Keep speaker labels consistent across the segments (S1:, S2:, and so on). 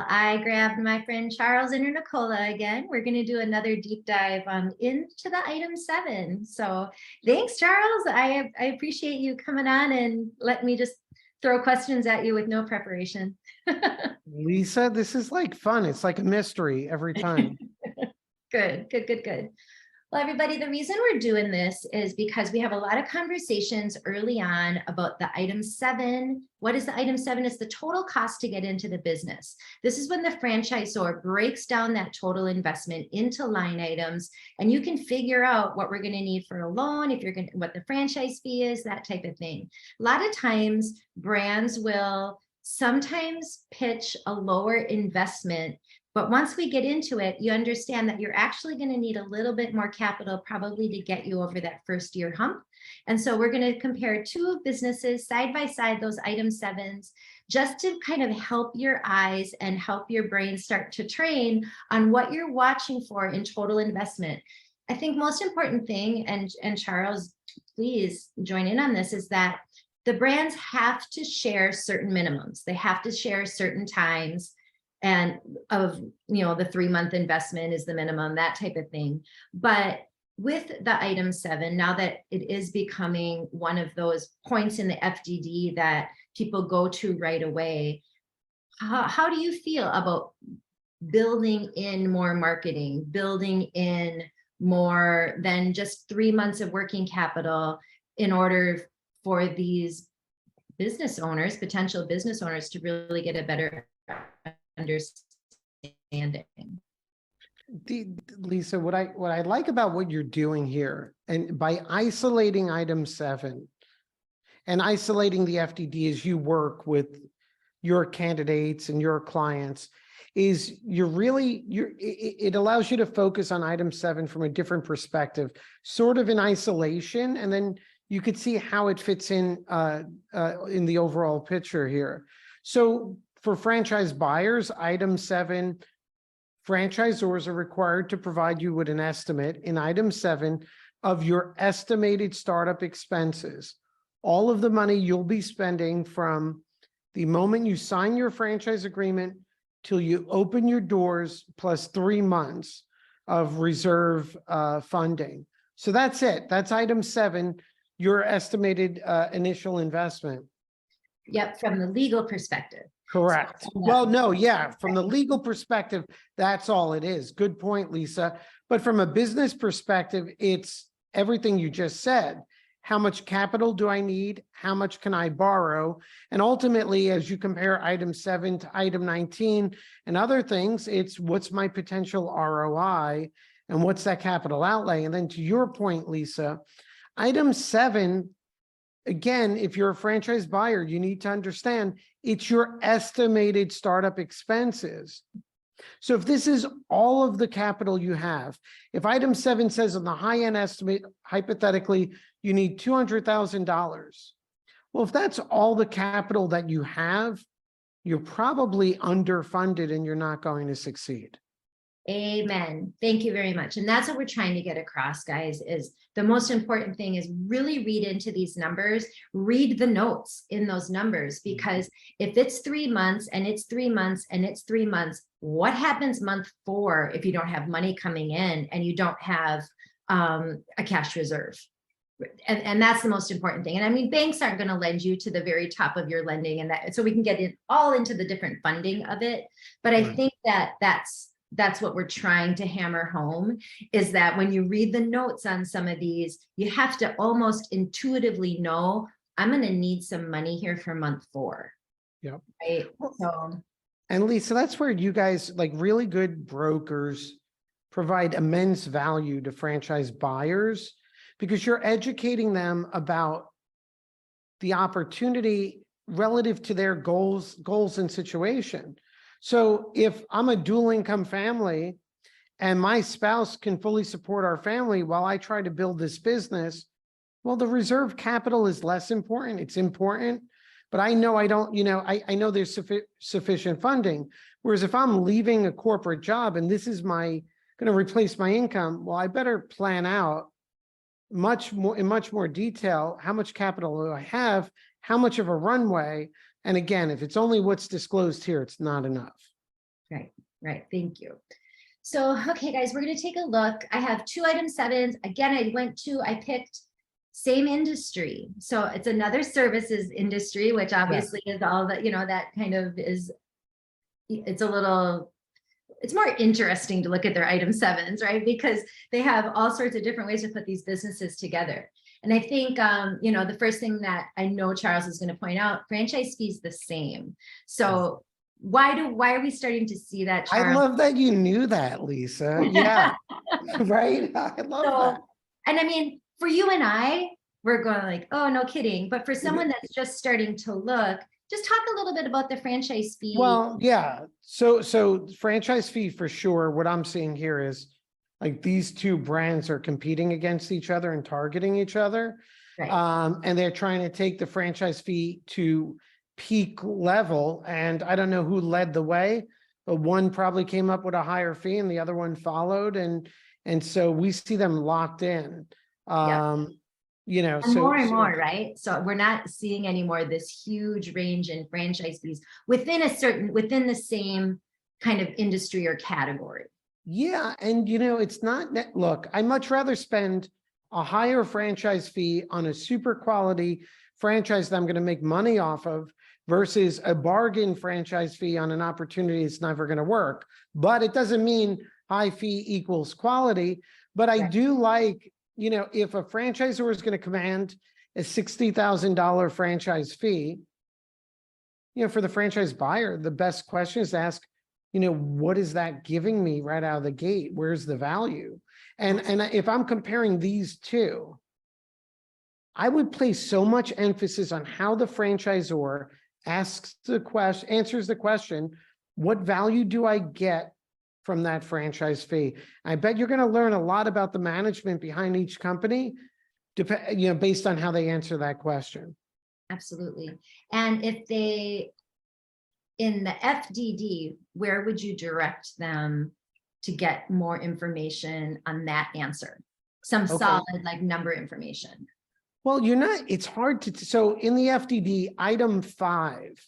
S1: Well, I grabbed my friend Charles and Nicola again. We're going to do another deep dive into the item 7. So thanks, Charles. I appreciate you coming on and let me just throw questions at you with no preparation.
S2: Lisa, this is like fun. It's like a mystery every time.
S1: Good. Well, everybody, the reason we're doing this is because we have a lot of conversations early on about the item 7. What is the item 7? It's the total cost to get into the business. This is when the franchisor breaks down that total investment into line items, and you can figure out what we're going to need for a loan, if you're going to, what the franchise fee is, that type of thing. A lot of times brands will sometimes pitch a lower investment, but once we get into it, you understand that you're actually going to need a little bit more capital probably to get you over that first year hump. And so we're going to compare 2 businesses side by side, those item 7s, just to kind of help your eyes and help your brain start to train on what you're watching for in total investment. I think most important thing, and Charles, please join in on this, is that the brands have to share certain minimums. They have to share certain times, and of, the 3-month investment is the minimum, that type of thing. But with the item 7, now that it is becoming one of those points in the FDD that people go to right away, how do you feel about building in more marketing, building in more than just 3 months of working capital in order for these business owners, potential business owners, to really get a better understanding?
S2: Lisa, what I like about what you're doing here, and by isolating item 7 and isolating the FDD as you work with your candidates and your clients, is it allows you to focus on item 7 from a different perspective, sort of in isolation, and then you could see how it fits in the overall picture here. So for franchise buyers, item 7, franchisors are required to provide you with an estimate in item 7 of your estimated startup expenses. All of the money you'll be spending from the moment you sign your franchise agreement till you open your doors, plus 3 months of reserve funding. So that's it. That's item 7, your estimated initial investment.
S1: Yep, from the legal perspective.
S2: Correct. Well, no, yeah, from the legal perspective, that's all it is. Good point, Lisa. But from a business perspective, it's everything you just said. How much capital do I need? How much can I borrow? And ultimately, as you compare item 7 to item 19 and other things, it's what's my potential ROI and what's that capital outlay? And then to your point, Lisa, item 7, again, if you're a franchise buyer, you need to understand it's your estimated startup expenses. So if this is all of the capital you have, if item 7 says on the high end estimate, hypothetically, you need $200,000. Well, if that's all the capital that you have, you're probably underfunded and you're not going to succeed.
S1: Amen. Thank you very much. And that's what we're trying to get across, guys, is the most important thing is really read into these numbers, read the notes in those numbers, because if it's 3 months and it's 3 months and it's 3 months, what happens month 4 if you don't have money coming in and you don't have a cash reserve? And that's the most important thing. And I mean, banks aren't going to lend you to the very top of your lending, and that, so we can get it all into the different funding of it. But I think that that's what we're trying to hammer home, is that when you read the notes on some of these, you have to almost intuitively know, I'm going to need some money here for month 4.
S2: Yep.
S1: Right. So,
S2: and Lisa, that's where you guys, like really good brokers, provide immense value to franchise buyers, because you're educating them about the opportunity relative to their goals and situation. So if I'm a dual income family and my spouse can fully support our family while I try to build this business, well, the reserve capital is less important. It's important, but I know I don't, I know there's sufficient funding. Whereas if I'm leaving a corporate job and this is going to replace my income, well, I better plan out in much more detail. How much capital do I have? How much of a runway? And again, if it's only what's disclosed here, it's not enough.
S1: Right, right. Thank you. So, okay, guys, we're going to take a look. I have 2 item 7s. Again, I picked same industry. So it's another services industry, which obviously is all that, that kind of is, it's more interesting to look at their item 7s, right? Because they have all sorts of different ways to put these businesses together. And I think, the first thing that I know Charles is going to point out, franchise fees the same. So why are we starting to see that, Charles?
S2: I love that you knew that, Lisa. Yeah, right. I love that.
S1: And I mean, for you and I, we're going like, oh, no kidding. But for someone that's just starting to look, just talk a little bit about the franchise fee.
S2: Well, yeah. So franchise fee for sure. What I'm seeing here is like these 2 brands are competing against each other and targeting each other.
S1: Right.
S2: And they're trying to take the franchise fee to peak level. And I don't know who led the way, but one probably came up with a higher fee and the other one followed. And so we see them locked in.
S1: And more and more, right? So we're not seeing anymore this huge range in franchise fees within the same kind of industry or category.
S2: Yeah. And it's not, look, I'd much rather spend a higher franchise fee on a super quality franchise that I'm going to make money off of versus a bargain franchise fee on an opportunity it's never going to work. But it doesn't mean high fee equals quality. But I do like, if a franchisor is going to command a $60,000 franchise fee, for the franchise buyer, the best question is to ask, what is that giving me right out of the gate? Where's the value? And if I'm comparing these 2, I would place so much emphasis on how the franchisor answers the question, what value do I get from that franchise fee? I bet you're going to learn a lot about the management behind each company, based on how they answer that question.
S1: Absolutely. And if they, in the FDD, where would you direct them to get more information on that answer? Some solid like number information.
S2: Well, it's hard to, so in the FDD, item 5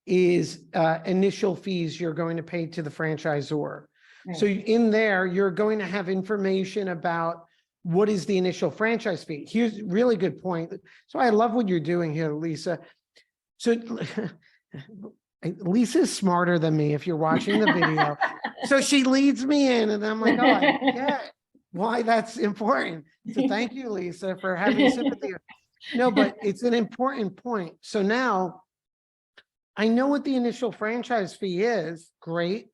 S2: is initial fees you're going to pay to the franchisor. Right. So in there, you're going to have information about what is the initial franchise fee. Here's a really good point. So I love what you're doing here, Lisa. So Lisa's smarter than me if you're watching the video. So she leads me in and I'm like, oh, I get why that's important. So thank you, Lisa, for having sympathy. No, but it's an important point. So now I know what the initial franchise fee is. Great.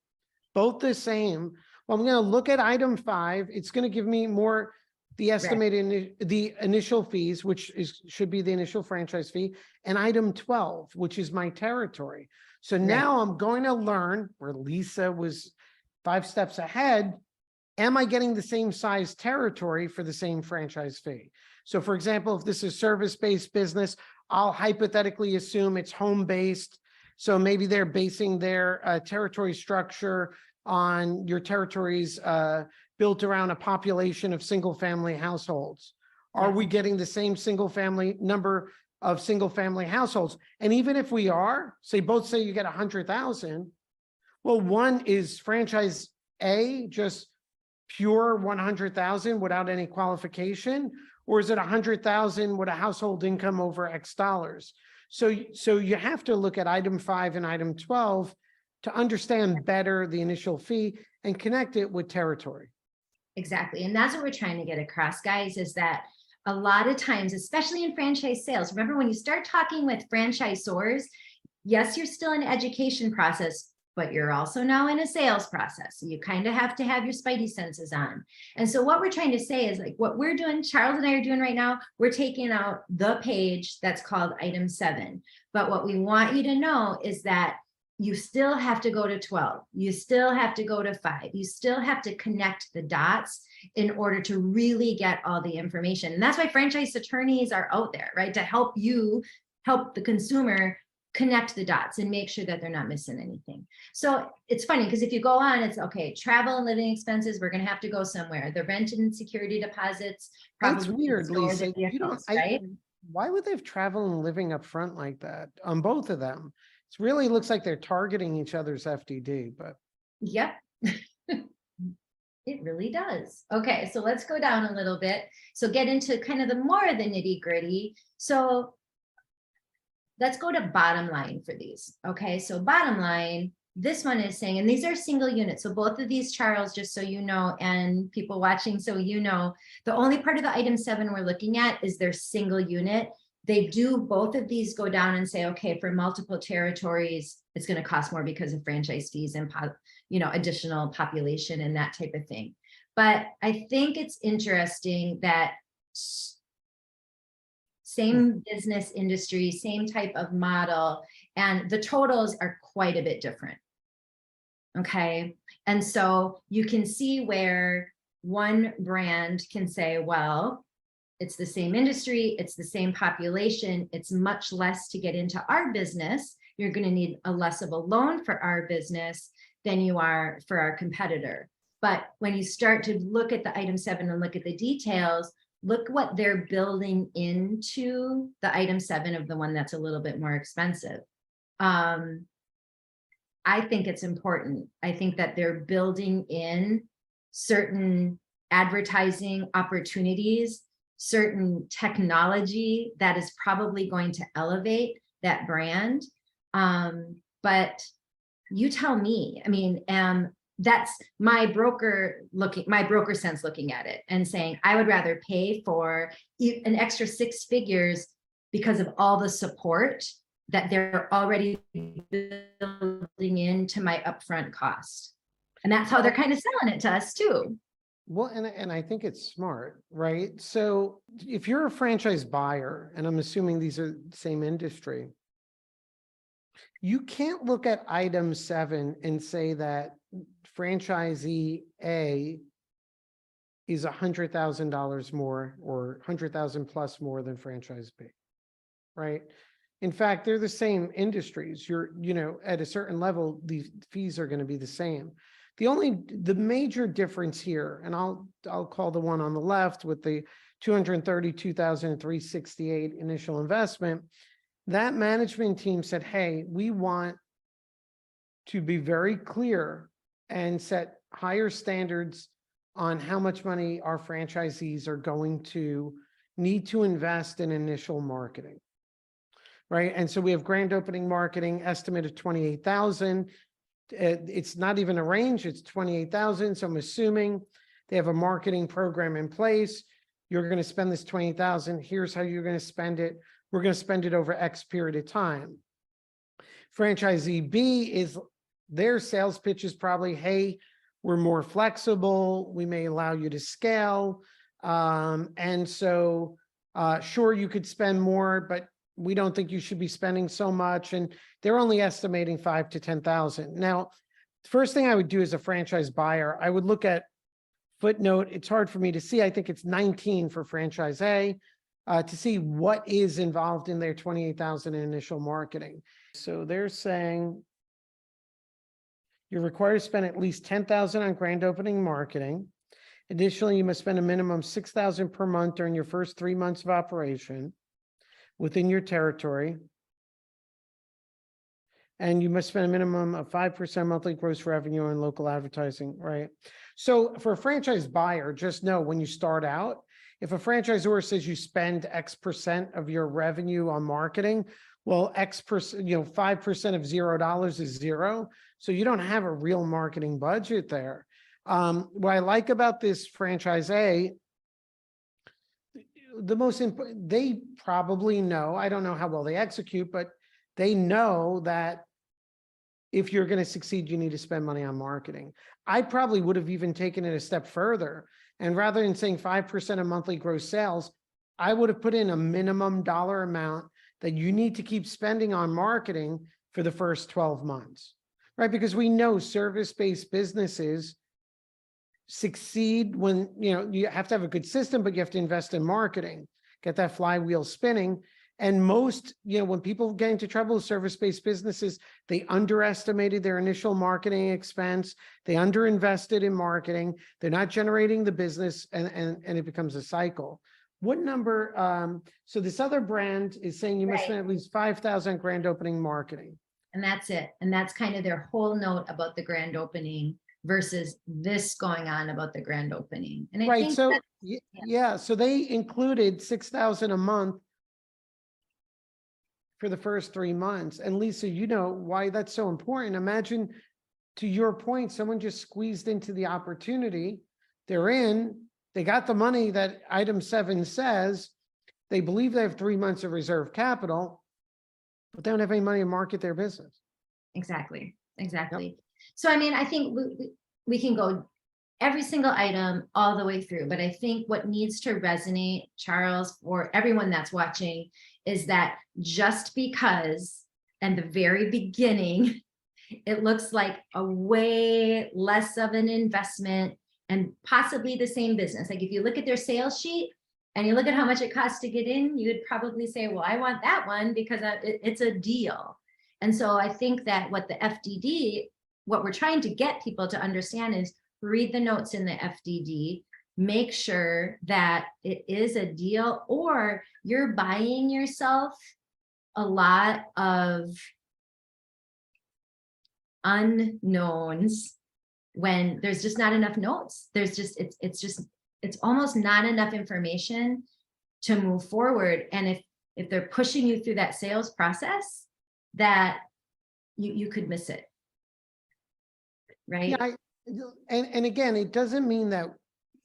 S2: Both the same. Well, I'm going to look at item 5. It's going to give me more the estimated the initial fees, which should be the initial franchise fee, and item 12, which is my territory. So now I'm going to learn where Lisa was 5 steps ahead. Am I getting the same size territory for the same franchise fee? So for example, if this is service-based business, I'll hypothetically assume it's home-based. So maybe they're basing their territory structure on your territories built around a population of single-family households. Are we getting the same number of single-family households? And even if we are, both say you get 100,000, well, one is franchise A, just pure 100,000 without any qualification, or is it 100,000 with a household income over X dollars? So you have to look at item 5 and item 12 to understand better the initial fee and connect it with territory.
S1: Exactly. And that's what we're trying to get across, guys, is that a lot of times, especially in franchise sales, remember when you start talking with franchisors, yes, you're still in an education process, but you're also now in a sales process. So you kind of have to have your spidey senses on. And so what we're trying to say is like what we're doing, Charles and I are doing right now, we're taking out the page that's called item 7. But what we want you to know is that you still have to go to 12. You still have to go to 5. You still have to connect the dots in order to really get all the information. And that's why franchise attorneys are out there, right? To help the consumer connect the dots and make sure that they're not missing anything. So it's funny because if you go on, it's okay, travel and living expenses, we're going to have to go somewhere. The rent and security deposits.
S2: That's weird, Lisa.
S1: Right?
S2: Why would they have travel and living up front like that on both of them? It really looks like they're targeting each other's FDD, but
S1: Yep. It really does. Okay, so let's go down a little bit. So get into kind of the more of the nitty gritty. So let's go to bottom line for these. Okay, so bottom line, this one is saying, and these are single units. So both of these, Charles, just so you know, and people watching, so you know, the only part of the item 7 we're looking at is their single unit. They do, both of these go down and say, okay, for multiple territories, it's going to cost more because of franchise fees and, you know, additional population and that type of thing. But I think it's interesting that same business industry, same type of model, and the totals are quite a bit different. Okay. And so you can see where one brand can say, well, it's the same industry, it's the same population, it's much less to get into our business. You're going to need a less of a loan for our business than you are for our competitor. But when you start to look at the item 7 and look at the details, look what they're building into the item 7 of the one that's a little bit more expensive. I think it's important. I think that they're building in certain advertising opportunities, certain technology that is probably going to elevate that brand. But you tell me, I mean, that's my broker sense looking at it and saying, I would rather pay for an extra 6 figures because of all the support that they're already building into my upfront cost. And that's how they're kind of selling it to us too.
S2: Well, and I think it's smart, right? So if you're a franchise buyer, and I'm assuming these are the same industry, you can't look at item 7 and say that franchisee A is $100,000 more or 100,000 plus more than franchise B, right? In fact, they're the same industries. You're, you know, at a certain level, the fees are going to be the same. The major difference here, and I'll call the one on the left with the 232,368 initial investment, that management team said, hey, we want to be very clear and set higher standards on how much money our franchisees are going to need to invest in initial marketing. Right. And so we have grand opening marketing estimate of 28,000. It's not even a range, it's 28,000. So I'm assuming they have a marketing program in place. You're going to spend this 20,000. Here's how you're going to spend it. We're going to spend it over X period of time. Franchisee B is their sales pitch is probably, hey, we're more flexible. We may allow you to scale. And so sure, you could spend more, but we don't think you should be spending so much. And they're only estimating 5,000 to 10,000. Now, the first thing I would do as a franchise buyer, I would look at footnote. It's hard for me to see. I think it's 19 for franchise A to see what is involved in their 28,000 in initial marketing. So they're saying you're required to spend at least 10,000 on grand opening marketing. Additionally, you must spend a minimum of 6,000 per month during your first 3 months of operation within your territory. And you must spend a minimum of 5% monthly gross revenue on local advertising, right? So for a franchise buyer, just know when you start out, if a franchisor says you spend X% of your revenue on marketing, well, X%, 5% of $0 is zero. So you don't have a real marketing budget there. What I like about this franchise A, the most important, they probably know, I don't know how well they execute, but they know that if you're going to succeed, you need to spend money on marketing. I probably would have even taken it a step further. And rather than saying 5% of monthly gross sales, I would have put in a minimum dollar amount that you need to keep spending on marketing for the first 12 months, right? Because we know service-based businesses succeed when, you have to have a good system, but you have to invest in marketing, get that flywheel spinning. And most, when people get into trouble with service-based businesses, they underestimated their initial marketing expense. They underinvested in marketing. They're not generating the business, and it becomes a cycle. What number? So this other brand is saying you must spend at least 5,000 grand opening marketing.
S1: And that's it. And that's kind of their whole note about the grand opening versus this going on about the grand opening. And I
S2: Right.
S1: think
S2: So,
S1: that,
S2: yeah, so they included 6,000 a month for the first 3 months. And Lisa, you know why that's so important. Imagine, to your point, someone just squeezed into the opportunity. They're in, they got the money that item 7 says, they believe they have 3 months of reserve capital, but they don't have any money to market their business.
S1: exactly. So, I mean, I think we can go every single item all the way through, but I think what needs to resonate, Charles, for everyone that's watching, is that just because in the very beginning, it looks like a way less of an investment and possibly the same business. Like if you look at their sales sheet and you look at how much it costs to get in, you would probably say, well, I want that one because it's a deal. And so I think that what the FDD, what we're trying to get people to understand is read the notes in the FDD, make sure that it is a deal, or you're buying yourself a lot of unknowns when there's just not enough notes. There's just, it's almost not enough information to move forward. And if they're pushing you through that sales process, that you could miss it. Right?
S2: Yeah, and again, it doesn't mean that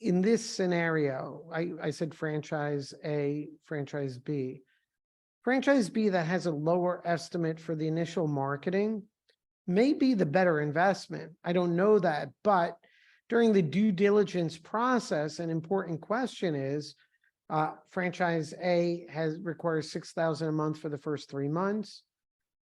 S2: in this scenario, I said franchise A, franchise B. Franchise B that has a lower estimate for the initial marketing may be the better investment. I don't know that, but during the due diligence process, an important question is, franchise A requires 6,000 a month for the first 3 months.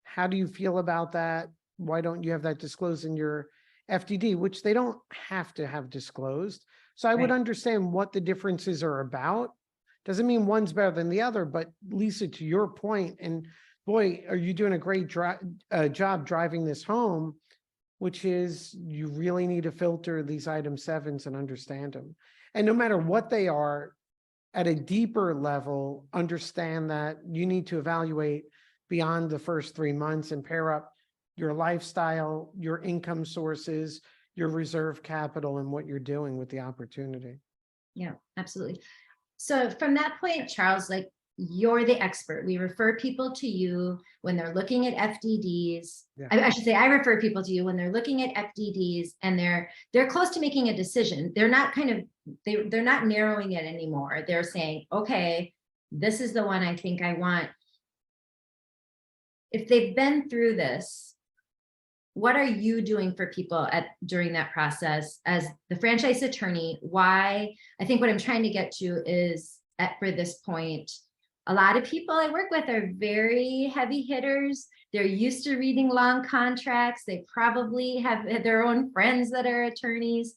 S2: How do you feel about that? Why don't you have that disclosed in your FDD, which they don't have to have disclosed? So I would understand what the differences are about. Doesn't mean one's better than the other, but Lisa, to your point, and boy, are you doing a great job driving this home, which is you really need to filter these item 7s and understand them. And no matter what they are, at a deeper level, understand that you need to evaluate beyond the first 3 months and pair up your lifestyle, your income sources, your reserve capital, and what you're doing with the opportunity.
S1: Yeah, absolutely. So from that point, Charles, like you're the expert. We refer people to you when they're looking at FDDs.
S2: Yeah.
S1: I should say I refer people to you when they're looking at FDDs and they're close to making a decision. They're not they're not narrowing it anymore. They're saying, okay, this is the one I think I want. If they've been through this, what are you doing for people during that process as the franchise attorney? Why? I think what I'm trying to get to is for this point, a lot of people I work with are very heavy hitters. They're used to reading long contracts. They probably have their own friends that are attorneys.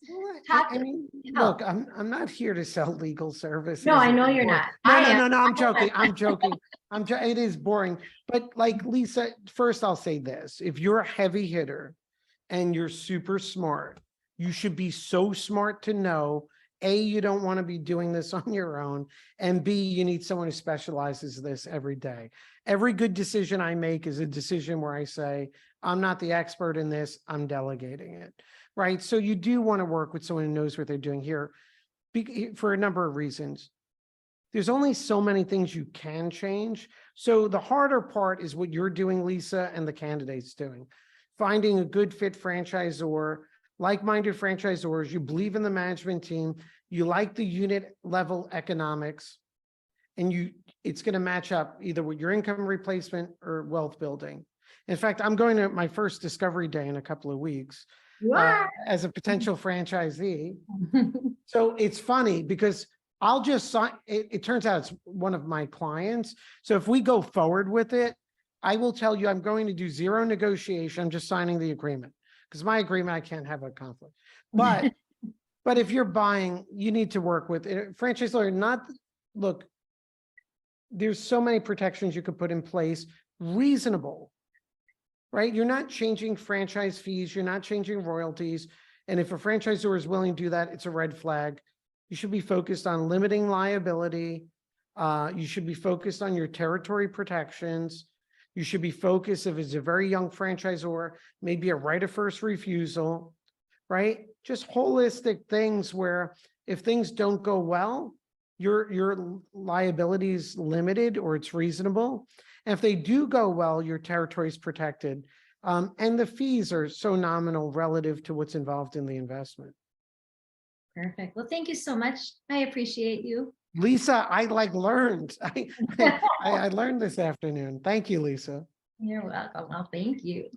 S2: I mean, look, I'm not here to sell legal services.
S1: No, I know you're not.
S2: No, I'm joking. I'm joking. It is boring. But like Lisa, first I'll say this. If you're a heavy hitter and you're super smart, you should be so smart to know, A, you don't want to be doing this on your own, and B, you need someone who specializes this every day. Every good decision I make is a decision where I say, I'm not the expert in this, I'm delegating it, right? So you do want to work with someone who knows what they're doing here for a number of reasons. There's only so many things you can change. So the harder part is what you're doing, Lisa, and the candidate's doing. Finding a good fit franchisor, like-minded franchisors, you believe in the management team, you like the unit level economics, and it's going to match up either with your income replacement or wealth building. In fact, I'm going to my first discovery day in a couple of weeks as a potential franchisee. So it's funny because I'll just sign, it turns out it's one of my clients. So if we go forward with it, I will tell you I'm going to do zero negotiation. I'm just signing the agreement. Because my agreement, I can't have a conflict. But if you're buying, you need to work with a franchise lawyer. Look, there's so many protections you could put in place, reasonable, right? You're not changing franchise fees, you're not changing royalties. And if a franchisor is willing to do that, it's a red flag. You should be focused on limiting liability. You should be focused on your territory protections. You should be focused if it's a very young franchisor, maybe a right of first refusal, right? Just holistic things where if things don't go well, your liability is limited or it's reasonable. And if they do go well, your territory is protected. And the fees are so nominal relative to what's involved in the investment.
S1: Perfect. Well, thank you so much. I appreciate you.
S2: Lisa, I learned. I learned this afternoon. Thank you, Lisa.
S1: You're welcome. Well, thank you.